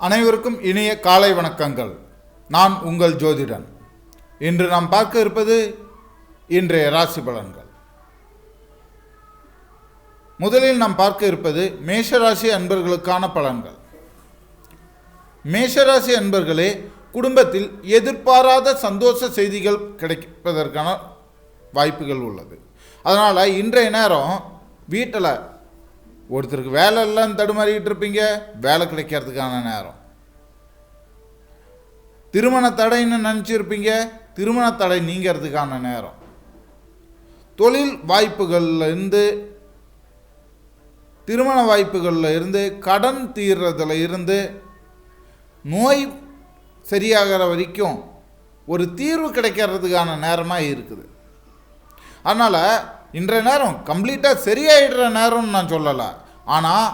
அனைவருக்கும் இனிய காலை வணக்கங்கள். நான் உங்கள் ஜோதிடன். இன்று நாம் பார்க்க இருப்பது இன்றைய ராசி பலன்கள். முதலில் நாம் பார்க்க இருப்பது மேஷராசி அன்பர்களுக்கான பலன்கள். மேஷராசி அன்பர்களே, குடும்பத்தில் எதிர்பாராத சந்தோஷ செய்திகள் கிடைப்பதற்கான வாய்ப்புகள் உள்ளது. அதனால் இன்றைய நேரம் வீட்டில் ஒருத்தருக்கு வேலை இல்லைன்னு தடுமாறிக்கிட்டு இருப்பீங்க, வேலை கிடைக்கிறதுக்கான நேரம். திருமண தடைன்னு நினச்சிருப்பீங்க, திருமண தடை நீங்கிறதுக்கான நேரம். தொழில் வாய்ப்புகள்லேருந்து, திருமண வாய்ப்புகளில் இருந்து, கடன் தீர்றதுல இருந்து, நோய் சரியாகிற வரைக்கும் ஒரு தீர்வு கிடைக்கிறதுக்கான நேரமாக இருக்குது. அதனால் இன்றைய நேரம் கம்ப்ளீட்டாக சரியாயிடுற நேரம்னு நான் சொல்லலை, ஆனால்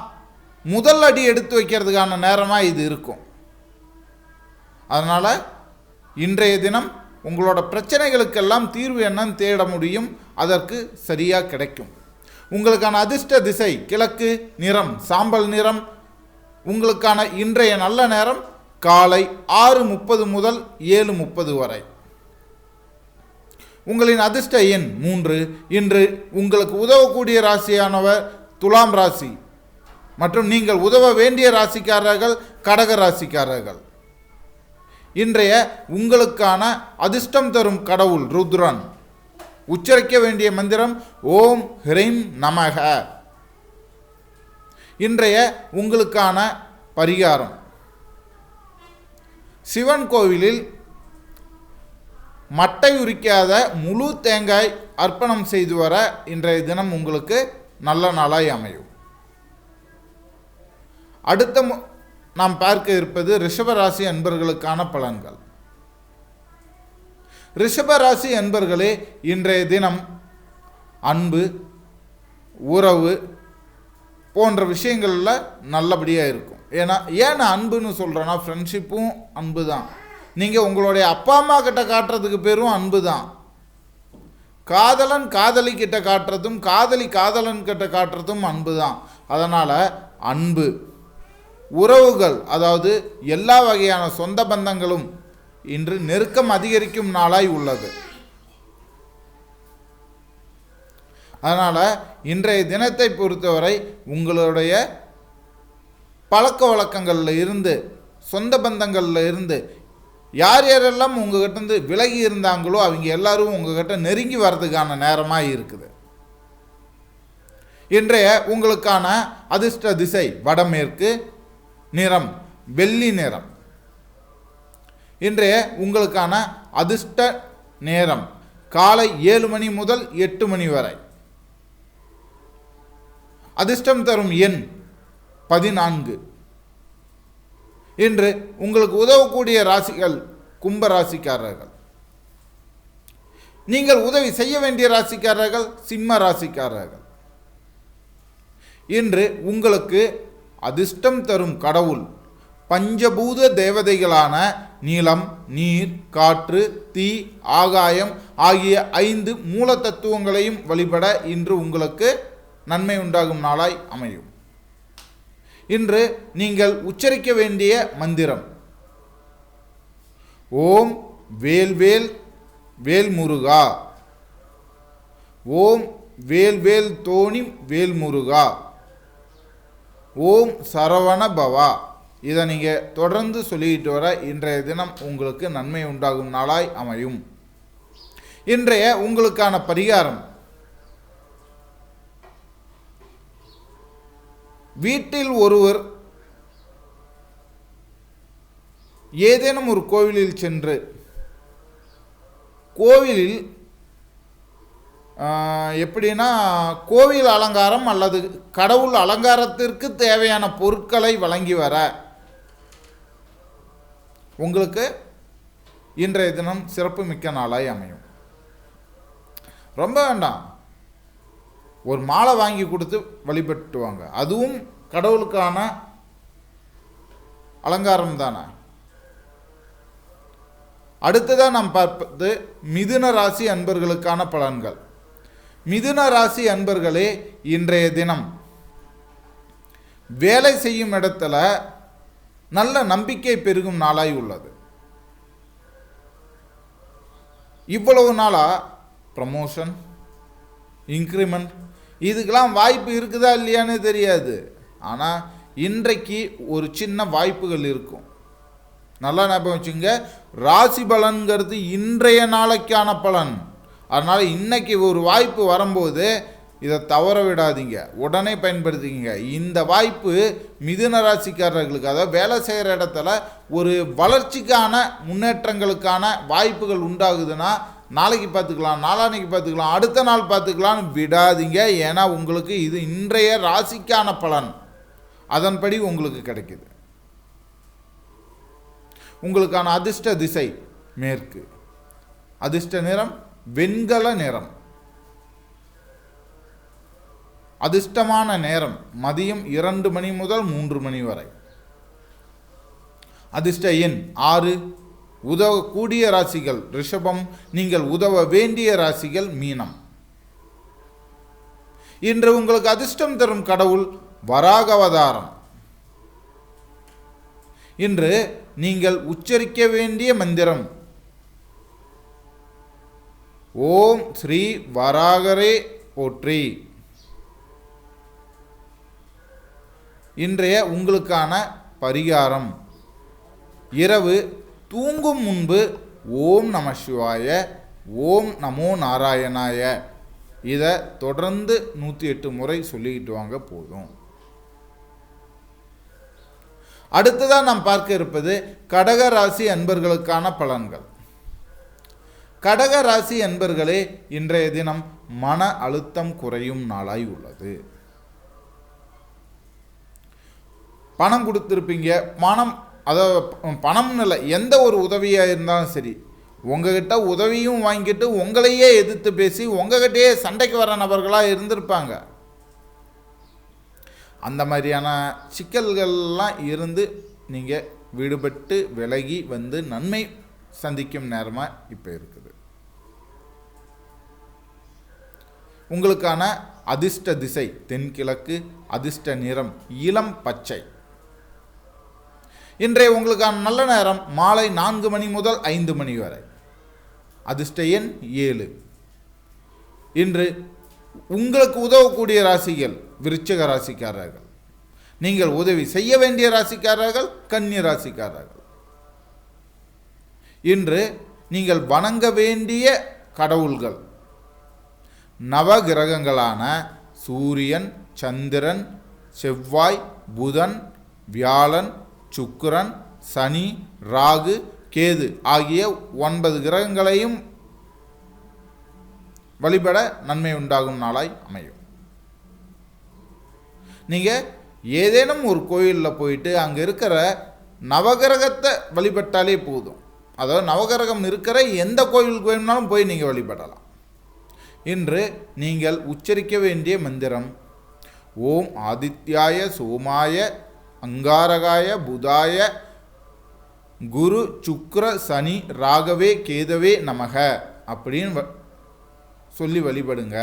முதல் அடி எடுத்து வைக்கிறதுக்கான நேரமாக இது இருக்கும். அதனால் இன்றைய தினம் உங்களோட பிரச்சனைகளுக்கெல்லாம் தீர்வு என்னன்னு தேட முடியும், அதற்கு சரியாக கிடைக்கும். உங்களுக்கான அதிர்ஷ்ட திசை கிழக்கு, நிறம் சாம்பல் நிறம். உங்களுக்கான இன்றைய நல்ல நேரம் காலை 6:30 முதல் 7:30 வரை. உங்களின் அதிர்ஷ்ட எண் 3. இன்று உங்களுக்கு உதவக்கூடிய ராசியானவர் துலாம் ராசி மற்றும் நீங்கள் உதவ வேண்டிய ராசிக்காரர்கள் கடக ராசிக்காரர்கள். இன்றைய உங்களுக்கான அதிர்ஷ்டம் தரும் கடவுள் ருத்ரன். உச்சரிக்க வேண்டிய மந்திரம் ஓம் ஹ்ரீம் நமக. இன்றைய உங்களுக்கான பரிகாரம், சிவன் கோவிலில் மட்டை உரிக்காத முழு தேங்காய் அர்ப்பணம் செய்து வர இன்றைய தினம் உங்களுக்கு நல்ல நாளாய் அமையும். அடுத்த நாம் பார்க்க இருப்பது ரிஷபராசி அன்பர்களுக்கான பலன்கள். ரிஷபராசி அன்பர்களே, இன்றைய தினம் அன்பு, உறவு போன்ற விஷயங்களில் நல்லபடியாக இருக்கும். ஏன்னா அன்புன்னு சொல்கிறேன்னா ஃப்ரெண்ட்ஷிப்பும் அன்பு தான். நீங்கள் உங்களுடைய அப்பா அம்மா கிட்ட காட்டுறதுக்கு பேரும் அன்பு தான். காதலன் காதலி கிட்ட காட்டுறதும், காதலி காதலன் கிட்ட காட்டுறதும் அன்பு தான். அதனால் அன்பு, உறவுகள், அதாவது எல்லா வகையான சொந்த பந்தங்களும் இன்று நெருக்கம் அதிகரிக்கும் நாளாய் உள்ளது. அதனால் இன்றைய தினத்தை பொறுத்தவரை உங்களுடைய பழக்க வழக்கங்களில் இருந்து, சொந்த பந்தங்களில் இருந்து யார் யாரெல்லாம் உங்ககிட்ட விலகி இருந்தாங்களோ அவங்க எல்லாரும் உங்ககிட்ட நெருங்கி வர்றதுக்கான நேரமாக இருக்குது. இன்றைய உங்களுக்கான அதிர்ஷ்ட திசை வடமேற்கு, நிறம் வெள்ளி நிறம். இன்றைய உங்களுக்கான அதிர்ஷ்ட நேரம் காலை 7 மணி முதல் 8 மணி வரை. அதிர்ஷ்டம் தரும் எண் 14. இன்று உங்களுக்கு உதவக்கூடிய ராசிகள் கும்ப ராசிக்காரர்கள். நீங்கள் உதவி செய்ய வேண்டிய ராசிக்காரர்கள் சிம்ம ராசிக்காரர்கள். இன்று உங்களுக்கு அதிர்ஷ்டம் தரும் கடவுள் பஞ்சபூத தேவதைகளான நீலம், நீர், காற்று, தீ, ஆகாயம் ஆகிய 5 மூல தத்துவங்களையும் வழிபட இன்று உங்களுக்கு நன்மை உண்டாகும் நாளாய் அமையும். இன்று நீங்கள் உச்சரிக்க வேண்டிய மந்திரம் ஓம் வேல்வேல் வேல்முருகா, ஓம் வேல்வேல் தோணி வேல்முருகா, ஓம் சரவண பவா. இதை நீங்கள் தொடர்ந்து சொல்லிட்டு வர இன்றைய தினம் உங்களுக்கு நன்மை உண்டாகும் நாளாய் அமையும். இன்றைய உங்களுக்கான பரிகாரம், வீட்டில் ஒருவர் ஏதேனும் ஒரு கோவிலில் சென்று, கோவிலில் எப்படின்னா கோவில் அலங்காரம் அல்லது கடவுள் அலங்காரத்திற்கு தேவையான பொருட்களை வழங்கி வர உங்களுக்கு இன்றைய தினம் சிறப்பு மிக்க நாளாய் அமையும். ரொம்ப வேண்டாம், ஒரு மாலை வாங்கி கொடுத்து வழிபட்டு வாங்க, அதுவும் கடவுளுக்கான அலங்காரம் தானே. அடுத்ததாக நாம் பார்ப்பது மிதுன ராசி அன்பர்களுக்கான பலன்கள். மிதுன ராசி அன்பர்களே, இன்றைய தினம் வேலை செய்யும் இடத்துல நல்ல நம்பிக்கை பெருகும் நாளாய் உள்ளது. இவ்வளவு நாளாக ப்ரமோஷன், இன்க்ரிமெண்ட் இதுக்கெல்லாம் வாய்ப்பு இருக்குதா இல்லையான்னு தெரியாது. ஆனால் இன்றைக்கு ஒரு சின்ன வாய்ப்புகள் இருக்கும். நல்லா ஞாபகம் வச்சுங்க, ராசி பலன்கிறது இன்றைய நாளைக்கான பலன். அதனால் இன்னைக்கு ஒரு வாய்ப்பு வரும்போது இதை தவற விடாதீங்க, உடனே பயன்படுத்திக்கிங்க. இந்த வாய்ப்பு மிதுன ராசிக்காரர்களுக்கு, அதாவது வேலை செய்கிற இடத்துல ஒரு வளர்ச்சிக்கான முன்னேற்றங்களுக்கான வாய்ப்புகள் உண்டாகுதுன்னா நாளைக்கு பார்த்துக்கலாம், நாளான்னைக்கு பார்த்துக்கலாம், அடுத்த நாள் பார்த்துக்கலான்னு விடாதீங்க. ஏன்னா உங்களுக்கு இது இன்றைய ராசிக்கான பலன், அதன்படி உங்களுக்கு கிடைக்குது. உங்களுக்கான அதிர்ஷ்ட திசை மேற்கு, அதிர்ஷ்ட நிறம் வெண்கல நிறம், அதிர்ஷ்டமான நேரம் மதியம் 2 மணி முதல் 3 மணி வரை. அதிர்ஷ்ட எண் 6. உதவக்கூடிய ராசிகள் ரிஷபம், நீங்கள் உதவ வேண்டிய ராசிகள் மீனம். இன்று உங்களுக்கு அதிர்ஷ்டம் தரும் கடவுள் வராக அவதாரம். இன்று நீங்கள் உச்சரிக்க வேண்டிய மந்திரம் ஓம் ஸ்ரீ வராகரே போற்றி. இன்றைய உங்களுக்கான பரிகாரம், இரவு தூங்கும் முன்பு ஓம் நம சிவாய, ஓம் நமோ நாராயணாய இதை தொடர்ந்து 108 முறை சொல்லிக்கிட்டு வாங்க போதும். அடுத்ததாக நாம் பார்க்க இருப்பது கடக ராசி அன்பர்களுக்கான பலன்கள். கடக ராசி அன்பர்களே, இன்றைய தினம் மன அழுத்தம் குறையும் நாளாய் உள்ளது. பணம் கொடுத்துருப்பீங்க, பணம்னு இல்லை, எந்த ஒரு உதவியாக இருந்தாலும் சரி, உங்ககிட்ட உதவியும் வாங்கிட்டு உங்களையே எதிர்த்து பேசி உங்ககிட்டயே சண்டைக்கு வர நபர்களாக இருந்திருப்பாங்க. அந்த மாதிரியான சிக்கல்கள்லாம் இருந்து நீங்கள் விடுபட்டு விலகி வந்து நன்மை சந்திக்கும் நேரமாக இப்போ இருக்குது. உங்களுக்கான அதிர்ஷ்ட திசை தென்கிழக்கு, அதிர்ஷ்ட நிறம் இளம் பச்சை. இன்றைய உங்களுக்கான நல்ல நேரம் மாலை 4 மணி முதல் 5 மணி வரை. அதிர்ஷ்ட எண் 7. இன்று உங்களுக்கு உதவக்கூடிய ராசிகள் விருச்சிக ராசிக்காரர்கள், நீங்கள் உதவி செய்ய வேண்டிய ராசிக்காரர்கள் கன்னி ராசிக்காரர்கள். இன்று நீங்கள் வணங்க வேண்டிய கடவுள்கள் நவகிரகங்களான சூரியன், சந்திரன், செவ்வாய், புதன், வியாழன், சுக்கிரன், சனி, ராகு, கேது ஆகிய 9 கிரகங்களையும் வழிபட நன்மை உண்டாகும் நாளாய் அமையும். நீங்கள் ஏதேனும் ஒரு கோயிலில் போயிட்டு அங்கே இருக்கிற நவகிரகத்தை வழிபட்டாலே போதும். அதாவது நவகிரகம் இருக்கிற எந்த கோயிலுக்கு வேணும்னாலும் போய் நீங்கள் வழிபடலாம். இன்று நீங்கள் உச்சரிக்க வேண்டிய மந்திரம் ஓம் ஆதித்யாய சோமாய அங்காரகாய புதாய குரு சுக்ர சனி ராகவே கேதவே நமக அப்படின்னு சொல்லி வழிபடுங்க.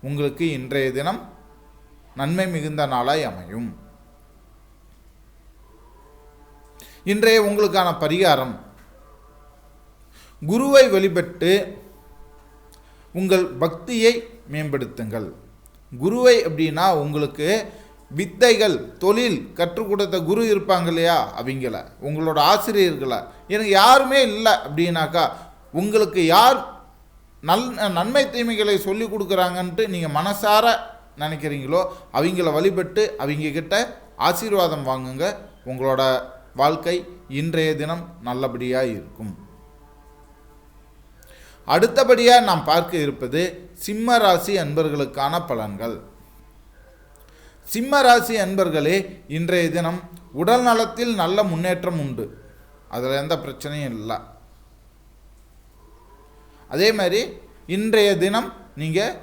உங்களுக்கு இன்றைய தினம் நன்மை மிகுந்த நாளாய் அமையும். இன்றைய உங்களுக்கான பரிகாரம், குருவை வழிபட்டு உங்கள் பக்தியை மேம்படுத்துங்கள். குருவை அப்படின்னா உங்களுக்கு வித்தைகள் தொழில் கற்றுக் கொடுத்த குரு இருப்பாங்க இல்லையா, அவங்கள உங்களோட ஆசிரியர்களை எனக்கு யாருமே இல்லை அப்படின்னாக்கா உங்களுக்கு யார் நன்மை தீமைகளை சொல்லி கொடுக்குறாங்கன்ட்டு நீங்கள் மனசார நினைக்கிறீங்களோ அவங்கள வழிபட்டு அவங்கக்கிட்ட ஆசீர்வாதம் வாங்குங்க. உங்களோட வாழ்க்கை இன்றைய தினம் நல்லபடியாக இருக்கும். அடுத்தபடியாக நாம் பார்க்க இருப்பது சிம்ம ராசி அன்பர்களுக்கான பலன்கள். சிம்ம ராசி அன்பர்களே, இன்றைய தினம் உடல் நலத்தில் நல்ல முன்னேற்றம் உண்டு, அதில் எந்த பிரச்சனையும் இல்லை. அதே மாதிரி இன்றைய தினம் நீங்கள்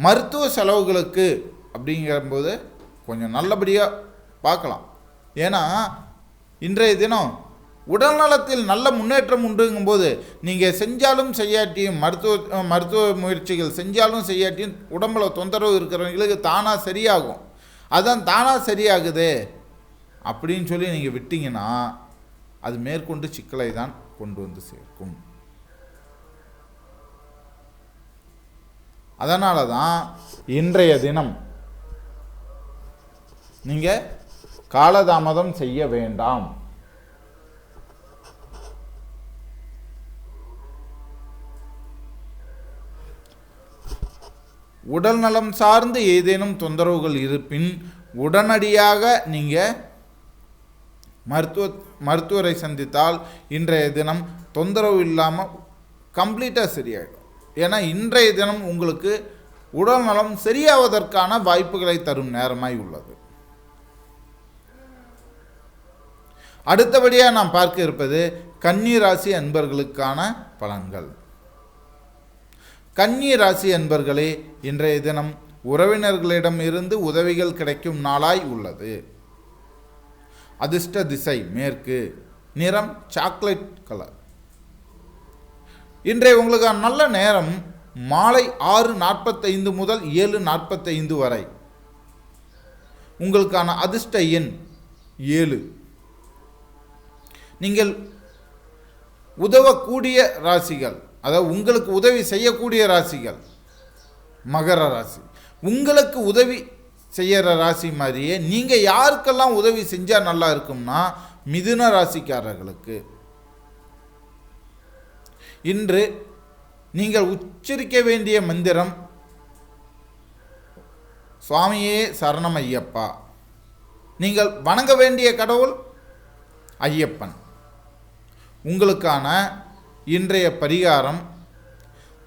மருத்துவ செலவுகளுக்கு அப்படிங்கும்போது கொஞ்சம் நல்லபடியாக பார்க்கலாம். ஏன்னா இன்றைய தினம் உடல் நலத்தில் நல்ல முன்னேற்றம் உண்டுங்கும்போது நீங்கள் செஞ்சாலும் செய்யாட்டியும் மருத்துவ முயற்சிகள் செஞ்சாலும் செய்யாட்டியும் உடம்புல தொந்தரவு இருக்கிறவங்களுக்கு தானாக சரியாகும். அதான் தானாக சரியாகுது அப்படின்னு சொல்லி நீங்கள் விட்டீங்கன்னா அது மேற்கொண்டு சிக்கலை தான் கொண்டு வந்து சேர்க்கும். அதனால தான் இன்றைய தினம் நீங்கள் காலதாமதம் செய்ய வேண்டாம். உடல் நலம் சார்ந்து ஏதேனும் தொந்தரவுகள் இருப்பின் உடனடியாக நீங்கள் மருத்துவரை சந்தித்தால் இன்றைய தினம் தொந்தரவு இல்லாமல் கம்ப்ளீட்டாக சரியாயிடும். ஏன்னா இன்றைய தினம் உங்களுக்கு உடல் நலம் சரியாவதற்கான வாய்ப்புகளை தரும் நேரமாய் உள்ளது. அடுத்தபடியாக நாம் பார்க்க இருப்பது கன்னி ராசி அன்பர்களுக்கான பலன்கள். கன்னி ராசி அன்பர்களே, இன்றைய தினம் உறவினர்களிடம் இருந்து உதவிகள் கிடைக்கும் நாளாய் உள்ளது. அதிர்ஷ்ட திசை மேற்கு, நிறம் சாக்லேட் கலர். இன்றைய உங்களுக்கான நல்ல நேரம் மாலை 6:45 முதல் 7:45 வரை. உங்களுக்கான அதிர்ஷ்ட எண் 7. நீங்கள் உதவக்கூடிய ராசிகள், அதாவது உங்களுக்கு உதவி செய்யக்கூடிய ராசிகள் மகர ராசி. உங்களுக்கு உதவி செய்கிற ராசி மாதிரியே நீங்கள் யாருக்கெல்லாம் உதவி செஞ்சால் நல்லா இருக்கும்னா மிதுன ராசிக்காரர்களுக்கு. இன்று நீங்கள் உச்சரிக்க வேண்டிய மந்திரம் சுவாமியே சரணம் ஐயப்பா. நீங்கள் வணங்க வேண்டிய கடவுள் ஐயப்பன். உங்களுக்கான இன்றைய பரிகாரம்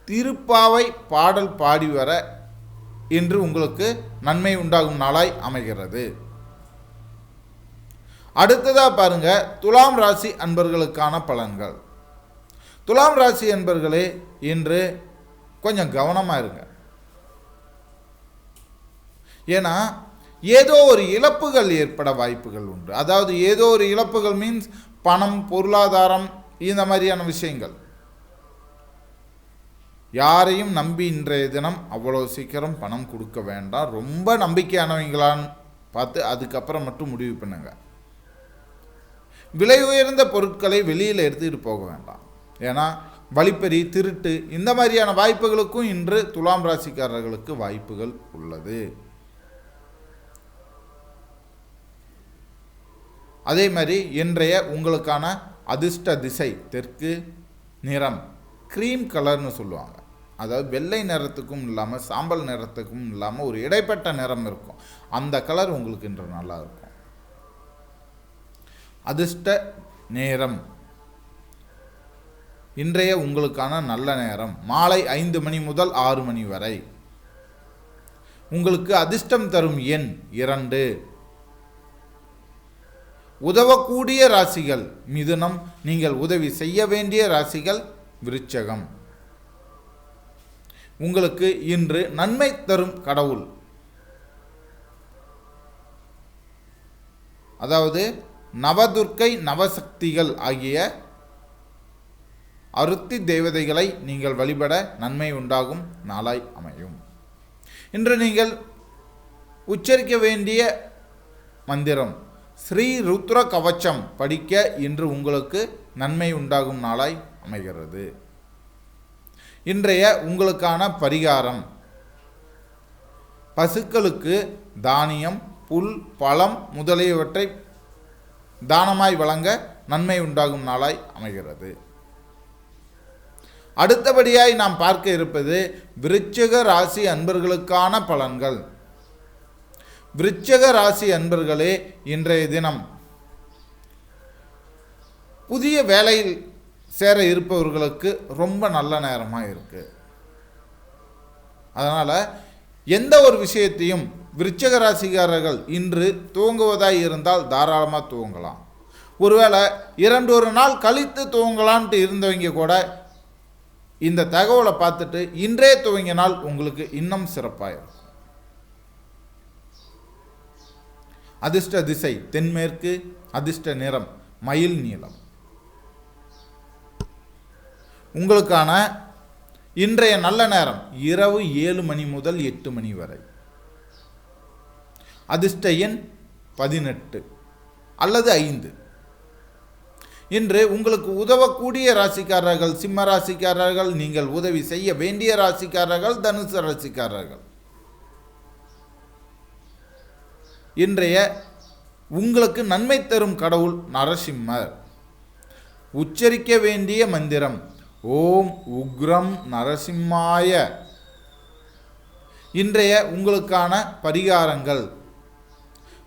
திருப்பாவை பாடல் பாடி வர இன்று உங்களுக்கு நன்மை உண்டாகும் நாளாய் அமைகிறது. அடுத்ததாக பாருங்க, துலாம் ராசி அன்பர்களுக்கான பலன்கள். துலாம் ராசி அன்பர்களே, இன்று கொஞ்சம் கவனமாக இருங்க. ஏன்னா ஏதோ ஒரு இழப்புகள் ஏற்பட வாய்ப்புகள் உண்டு. அதாவது ஏதோ ஒரு இழப்புகள் மீன்ஸ் பணம், பொருளாதாரம், இந்த மாதிரியான விஷயங்கள். யாரையும் நம்பி இன்றைய தினம் அவ்வளோ சீக்கிரம் பணம் கொடுக்க வேண்டாம். ரொம்ப நம்பிக்கையானவங்களான்னு பார்த்து அதுக்கப்புறம் மட்டும் முடிவு பண்ணுங்க. விலை உயர்ந்த பொருட்களை வெளியில் எடுத்துக்கிட்டு போக வேண்டாம். ஏன்னா வழிப்பறி, திருட்டு, இந்த மாதிரியான வாய்ப்புகளுக்கும் இன்று துலாம் ராசிக்காரர்களுக்கு வாய்ப்புகள் உள்ளது. அதே மாதிரி இன்றைய உங்களுக்கான அதிர்ஷ்ட திசை தெற்கு, நிறம் க்ரீம் கலர்னு சொல்லுவாங்க. அதாவது வெள்ளை நிறத்துக்கும் இல்லாமல் சாம்பல் நிறத்துக்கும் இல்லாமல் ஒரு இடைப்பட்ட நிறம் இருக்கும். அந்த கலர் உங்களுக்கு இன்று நல்லா இருக்கும். அதிர்ஷ்ட நேரம் இன்றைய உங்களுக்கான நல்ல நேரம் மாலை 5 மணி முதல் 6 மணி வரை. உங்களுக்கு அதிர்ஷ்டம் தரும் எண் 2. உதவக்கூடிய ராசிகள் மிதுனம். நீங்கள் உதவி செய்ய வேண்டிய ராசிகள் விருச்சகம். உங்களுக்கு இன்று நன்மை தரும் கடவுள், அதாவது நவதுர்க்கை, நவசக்திகள் ஆகிய அருத்தி தேவதைகளை நீங்கள் வழிபட நன்மை உண்டாகும் நாளாய் அமையும். இன்று நீங்கள் உச்சரிக்க வேண்டிய மந்திரம் ஸ்ரீ ருத்ர கவச்சம் படிக்க இன்று உங்களுக்கு நன்மை உண்டாகும் நாளாய் அமைகிறது. இன்றைய உங்களுக்கான பரிகாரம் பசுக்களுக்கு தானியம், புல், பழம் முதலியவற்றை தானமாய் வழங்க நன்மை உண்டாகும் நாளாய் அமைகிறது. அடுத்தபடியாய் நாம் பார்க்க இருப்பது விருச்சிக ராசி அன்பர்களுக்கான பலன்கள். விருச்சிக ராசி அன்பர்களே, இன்றைய தினம் புதிய வேலையில் சேர இருப்பவர்களுக்கு ரொம்ப நல்ல நேரமாக இருக்கு. அதனால் எந்த ஒரு விஷயத்தையும் விருச்சிக ராசிக்காரர்கள் இன்று துவங்குவதாய் இருந்தால் தாராளமாக துவங்கலாம். ஒருவேளை 2 நாள் கழித்து துவங்கலான்ட்டு இருந்தவங்க கூட இந்த தகவலை பார்த்துட்டு இன்றே துவங்கினால் உங்களுக்கு இன்னும் சிறப்பாக இருக்கும். அதிர்ஷ்ட திசை தென்மேற்கு, அதிர்ஷ்ட நிறம் மயில் நீலம். உங்களுக்கான இன்றைய நல்ல நேரம் இரவு 7 மணி முதல் 8 மணி வரை. அதிர்ஷ்ட எண் 18. அல்லது 5. இன்று உங்களுக்கு உதவக்கூடிய ராசிக்காரர்கள் சிம்ம ராசிக்காரர்கள், நீங்கள் உதவி செய்ய வேண்டிய ராசிக்காரர்கள் தனுசு ராசிக்காரர்கள். இன்றைய உங்களுக்கு நன்மை தரும் கடவுள் நரசிம்மர். உச்சரிக்க வேண்டிய மந்திரம் ஓம் உக்ரம் நரசிம்மாய. இன்றைய உங்களுக்கான பரிகாரங்கள்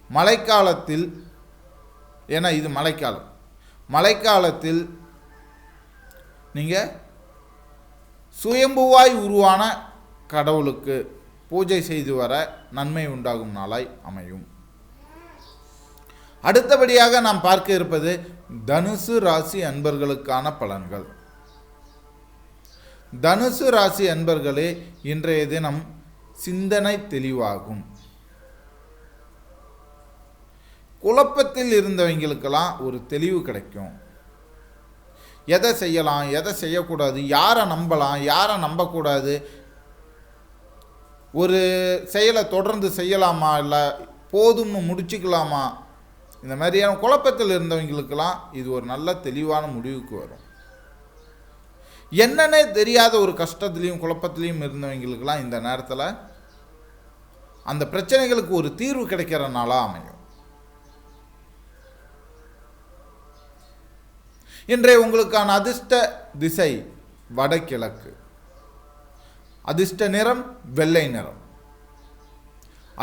மழைக்காலத்தில், ஏன்னா இது மழைக்காலத்தில் நீங்கள் சுயம்புவாய் உருவான கடவுளுக்கு பூஜை செய்து வர நன்மை உண்டாகும் நாளாய் அமையும். அடுத்தபடியாக நாம் பார்க்க இருப்பது தனுசு ராசி அன்பர்களுக்கான பலன்கள். தனுசு ராசி அன்பர்களே, இன்றைய தினம் சிந்தனை தெளிவாகும். குழப்பத்தில் இருந்தவங்களுக்கெல்லாம் ஒரு தெளிவு கிடைக்கும். எதை செய்யலாம், எதை செய்யக்கூடாது, யாரை நம்பலாம், யாரை நம்பக்கூடாது, ஒரு செயலை தொடர்ந்து செய்யலாமா இல்லை போதும்னு முடிச்சுக்கலாமா, இந்த மாதிரியான குழப்பத்தில் இருந்தவங்களுக்கெல்லாம் இது ஒரு நல்ல தெளிவான முடிவுக்கு வரும். என்னன்னே தெரியாத ஒரு கஷ்டத்துலேயும் குழப்பத்திலையும் இருந்தவங்களுக்கெல்லாம் இந்த நேரத்தில் அந்த பிரச்சனைகளுக்கு ஒரு தீர்வு கிடைக்கிற நாளாக அமையும். இன்றைய உங்களுக்கான அதிர்ஷ்ட திசை வடகிழக்கு. அதிர்ஷ்ட நிறம் வெள்ளை நிறம்.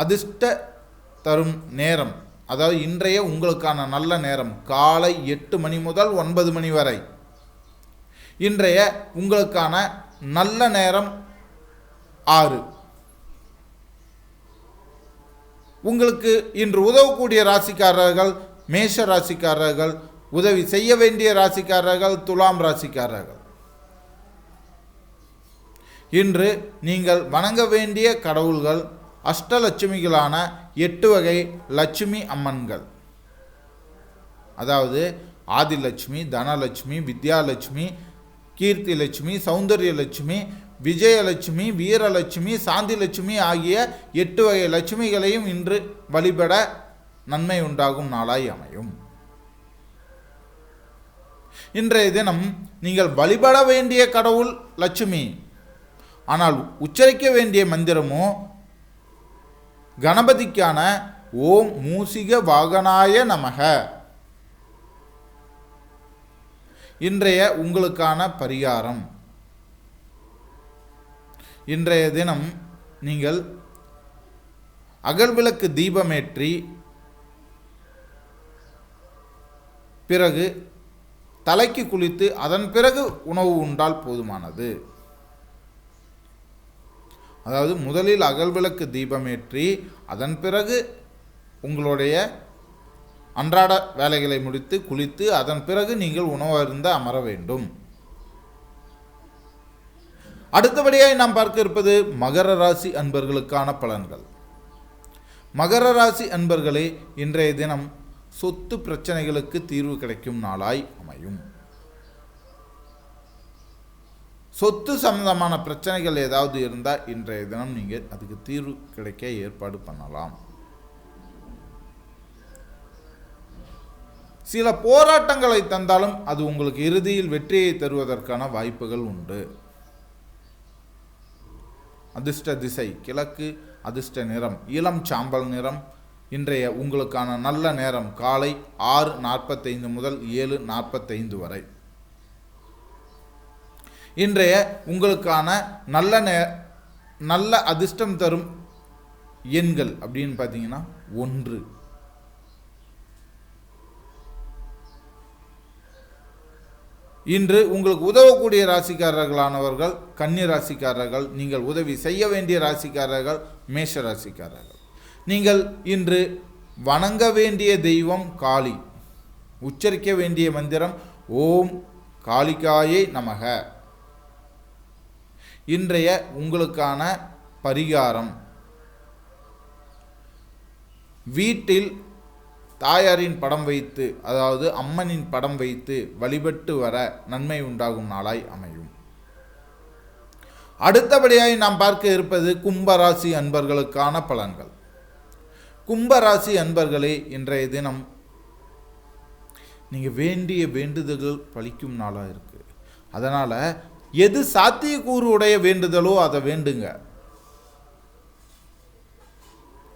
அதிர்ஷ்ட தரும் நேரம், அதாவது இன்றைய உங்களுக்கான நல்ல நேரம் காலை 8 மணி முதல் 9 மணி வரை. இன்றைய உங்களுக்கான நல்ல நேரம் 6. உங்களுக்கு இன்று உதவக்கூடிய ராசிக்காரர்கள் மேஷ ராசிக்காரர்கள், உதவி செய்ய வேண்டிய ராசிக்காரர்கள் துலாம் ராசிக்காரர்கள். இன்று நீங்கள் வணங்க வேண்டிய கடவுள்கள் அஷ்டலட்சுமிகளான 8 வகை லட்சுமி அம்மன்கள். அதாவது ஆதிலட்சுமி, தனலட்சுமி, வித்யாலட்சுமி, கீர்த்தி லட்சுமி, சௌந்தர்ய லட்சுமி, விஜயலட்சுமி, வீரலட்சுமி, சாந்திலட்சுமி ஆகிய 8 வகை லட்சுமிகளையும் இன்று வழிபட நன்மை உண்டாகும் நாளாய் அமையும். இன்றைய தினம் நீங்கள் வழிபட வேண்டிய கடவுள் லட்சுமி, ஆனால் உச்சரிக்க வேண்டிய மந்திரமோ கணபதிக்கான ஓம் மூசிக வாகனாய நமக. இன்றைய உங்களுக்கான பரிகாரம், இன்றைய தினம் நீங்கள் அகல்விளக்கு தீபமேற்றி பிறகு தலைக்கு குளித்து அதன் பிறகு உணவு உண்டால் போதுமானது. அதாவது முதலில் அகல்விளக்கு தீபமேற்றி அதன் பிறகு உங்களுடைய அன்றாட வேலைகளை முடித்து குளித்து அதன் பிறகு நீங்கள் உணவு அருந்த அமர வேண்டும். அடுத்தபடியாக நாம் பார்க்க இருப்பது மகர ராசி அன்பர்களுக்கான பலன்கள். மகர ராசி அன்பர்களே, இன்றைய தினம் சொத்து பிரச்சனைகளுக்கு தீர்வு கிடைக்கும் நாளாய் அமையும். சொத்து சம்பந்தமான பிரச்சனைகள் ஏதாவது இருந்தால் இன்றைய தினம் நீங்கள் அதுக்கு தீர்வு கிடைக்க ஏற்பாடு பண்ணலாம். சில போராட்டங்களை தந்தாலும் அது உங்களுக்கு இறுதியில் வெற்றியை தருவதற்கான வாய்ப்புகள் உண்டு. அதிர்ஷ்ட திசை கிழக்கு. அதிர்ஷ்ட நிறம் இளம் சாம்பல் நிறம். இன்றைய உங்களுக்கான நல்ல நேரம் காலை 6:45 முதல் 7:45 வரை. இன்றைய உங்களுக்கான நல்ல அதிர்ஷ்டம் தரும் எண்கள் அப்படின்னு பார்த்தீங்கன்னா 1. இன்று உங்களுக்கு உதவக்கூடிய ராசிக்காரர்களானவர்கள் கன்னி ராசிக்காரர்கள், நீங்கள் உதவி செய்ய வேண்டிய ராசிக்காரர்கள் மேஷ ராசிக்காரர்கள். நீங்கள் இன்று வணங்க வேண்டிய தெய்வம் காளி. உச்சரிக்க வேண்டிய மந்திரம் ஓம் காளிகாயே நமக. இன்றைய உங்களுக்கான பரிகாரம், வீட்டில் தாயாரின் படம் வைத்து, அதாவது அம்மனின் படம் வைத்து வழிபட்டு வர நன்மை உண்டாகும் நாளாய் அமையும். அடுத்தபடியாக நாம் பார்க்க இருப்பது கும்பராசி அன்பர்களுக்கான பலன்கள். கும்பராசி அன்பர்களே, இன்றைய தினம் நீங்கள் வேண்டிய வேண்டுதல்கள் பலிக்கும் நாளாக இருக்குது. அதனால் எது சாத்தியக்கூறு உடைய வேண்டுதலோ அதை வேண்டுங்க.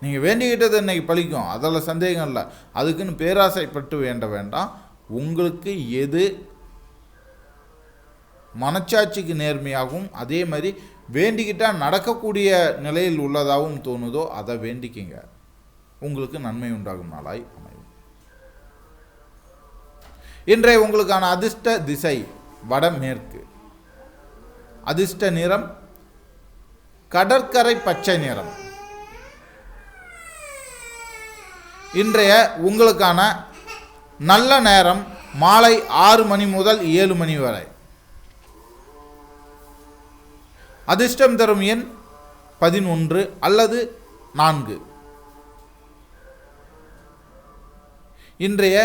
நீங்கள் வேண்டிக்கிட்டது இன்னைக்கு பலிக்கும், அதில் சந்தேகம் இல்லை. அதுக்குன்னு பேராசைப்பட்டு வேண்ட வேண்டாம். உங்களுக்கு எது மனச்சாட்சிக்கு நேர்மையாகவும் அதே மாதிரி வேண்டிக்கிட்டால் நடக்கக்கூடிய நிலையில் உள்ளதாகவும் தோணுதோ அதை வேண்டிக்கிங்க. உங்களுக்கு நன்மை உண்டாகும் நாளாய் அமையும். இன்றைய உங்களுக்கான அதிர்ஷ்ட திசை வடமேற்கு. அதிர்ஷ்ட நிறம் கடற்கரை பச்சை நிறம். இன்றைய உங்களுக்கான நல்ல நேரம் மாலை 6 மணி முதல் 7 மணி வரை. அதிர்ஷ்டம் தரும் எண் 11 அல்லது 4. இன்றைய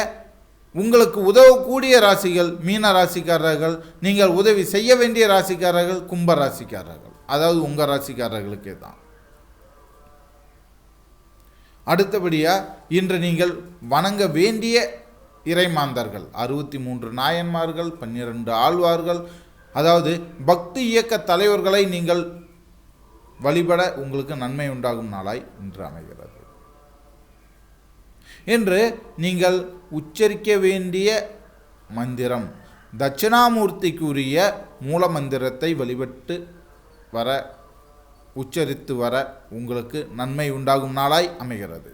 உங்களுக்கு உதவக்கூடிய ராசிகள் மீன ராசிக்காரர்கள், நீங்கள் உதவி செய்ய வேண்டிய ராசிக்காரர்கள் கும்ப ராசிக்காரர்கள், அதாவது உங்கள் ராசிக்காரர்களுக்கே தான். அடுத்தபடியாக இன்று நீங்கள் வணங்க வேண்டிய இறைமாந்தர்கள் 63 நாயன்மார்கள், 12 ஆழ்வார்கள், அதாவது பக்தி இயக்க தலைவர்களை நீங்கள் வழிபட உங்களுக்கு நன்மை உண்டாகும் நாளாய் இன்று அமைகிறது. இன்று நீங்கள் உச்சரிக்க வேண்டிய மந்திரம் தட்சிணாமூர்த்திக்குரிய மூல மந்திரத்தை வழிபட்டு வர உச்சரித்து வர உங்களுக்கு நன்மை உண்டாகும் நாளாய் அமைகிறது.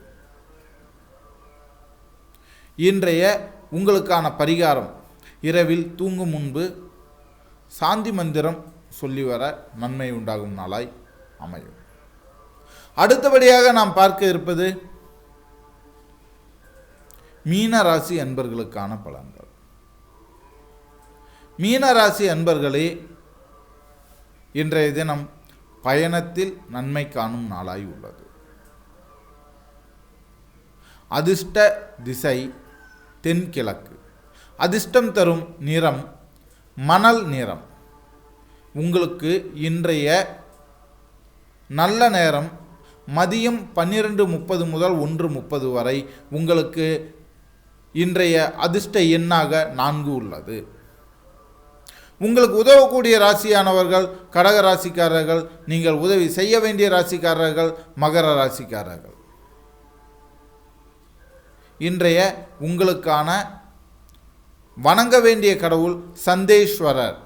இன்றைய உங்களுக்கான பரிகாரம் இரவில் தூங்கும் முன்பு சாந்தி மந்திரம் சொல்லி வர நன்மை உண்டாகும் நாளாய் அமையும். அடுத்தபடியாக நாம் பார்க்க இருப்பது மீனராசி அன்பர்களுக்கான பலன்கள். மீனராசி அன்பர்களே, இன்றைய தினம் பயணத்தில் நன்மை காணும் நாளாய் உள்ளது. அதிர்ஷ்ட திசை தென்கிழக்கு. அதிர்ஷ்டம் தரும் நிறம் மணல் நிறம். உங்களுக்கு இன்றைய நல்ல நேரம் மதியம் 12:30 முதல் 1:30 வரை. உங்களுக்கு இன்றைய அதிர்ஷ்ட எண்ணாக 4 உள்ளது. உங்களுக்கு உதவக்கூடிய ராசியானவர்கள் கடக ராசிக்காரர்கள், நீங்கள் உதவி செய்ய வேண்டிய ராசிக்காரர்கள் மகர ராசிக்காரர்கள். இன்றைய உங்களுக்கான வணங்க வேண்டிய கடவுள் சந்தேஸ்வரர்.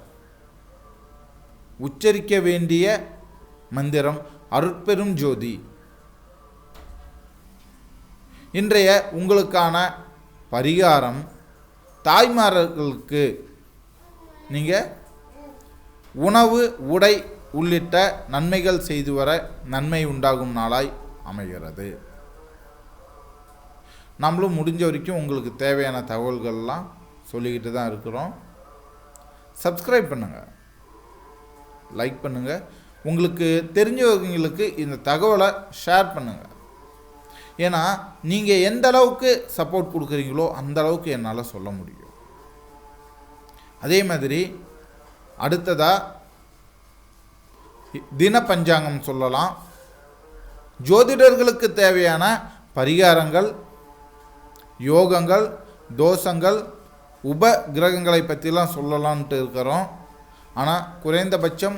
உச்சரிக்க வேண்டிய மந்திரம் அருட்பெரும் ஜோதி. இன்றைய உங்களுக்கான பரிகாரம் தாய்மார்களுக்கு நீங்கள் உணவு உடை உள்ளிட்ட நன்மைகள் செய்து வர நன்மை உண்டாகும் நாளாய் அமைகிறது. நம்மளும் முடிஞ்ச வரைக்கும் உங்களுக்கு தேவையான தகவல்கள்லாம் சொல்லிக்கிட்டு தான் இருக்கிறோம். சப்ஸ்கிரைப் பண்ணுங்கள், லைக் பண்ணுங்கள், உங்களுக்கு தெரிஞ்சவங்களுக்கு இந்த தகவலை ஷேர் பண்ணுங்கள். ஏன்னா நீங்கள் எந்த அளவுக்கு சப்போர்ட் கொடுக்குறீங்களோ அந்த அளவுக்கு என்னால் சொல்ல முடியும். அதே மாதிரி அடுத்ததாக தின பஞ்சாங்கம் சொல்லலாம். ஜோதிடர்களுக்கு தேவையான பரிகாரங்கள், யோகங்கள், தோஷங்கள், உப கிரகங்களை பற்றிலாம் சொல்லலான்ட்டு இருக்கிறோம். ஆனால் குறைந்தபட்சம்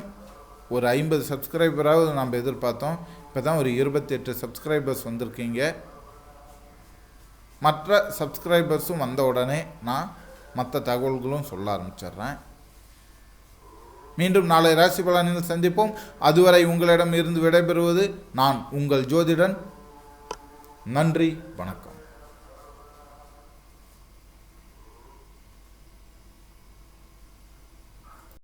ஒரு 50 சப்ஸ்கிரைபராவது நம்ம எதிர்பார்த்தோம். இப்போ தான் ஒரு 28 சப்ஸ்கிரைபர்ஸ் வந்திருக்கீங்க. மற்ற சப்ஸ்கிரைபர்ஸும் வந்த உடனே நான் மற்ற தகவல்களும் சொல்ல ஆரம்பிச்சிடுறேன். மீண்டும் நாளை ராசி பலனில் சந்திப்போம். அதுவரை உங்களிடம் இருந்து விடைபெறுவது நான் உங்கள் ஜோதிடன். நன்றி, வணக்கம்.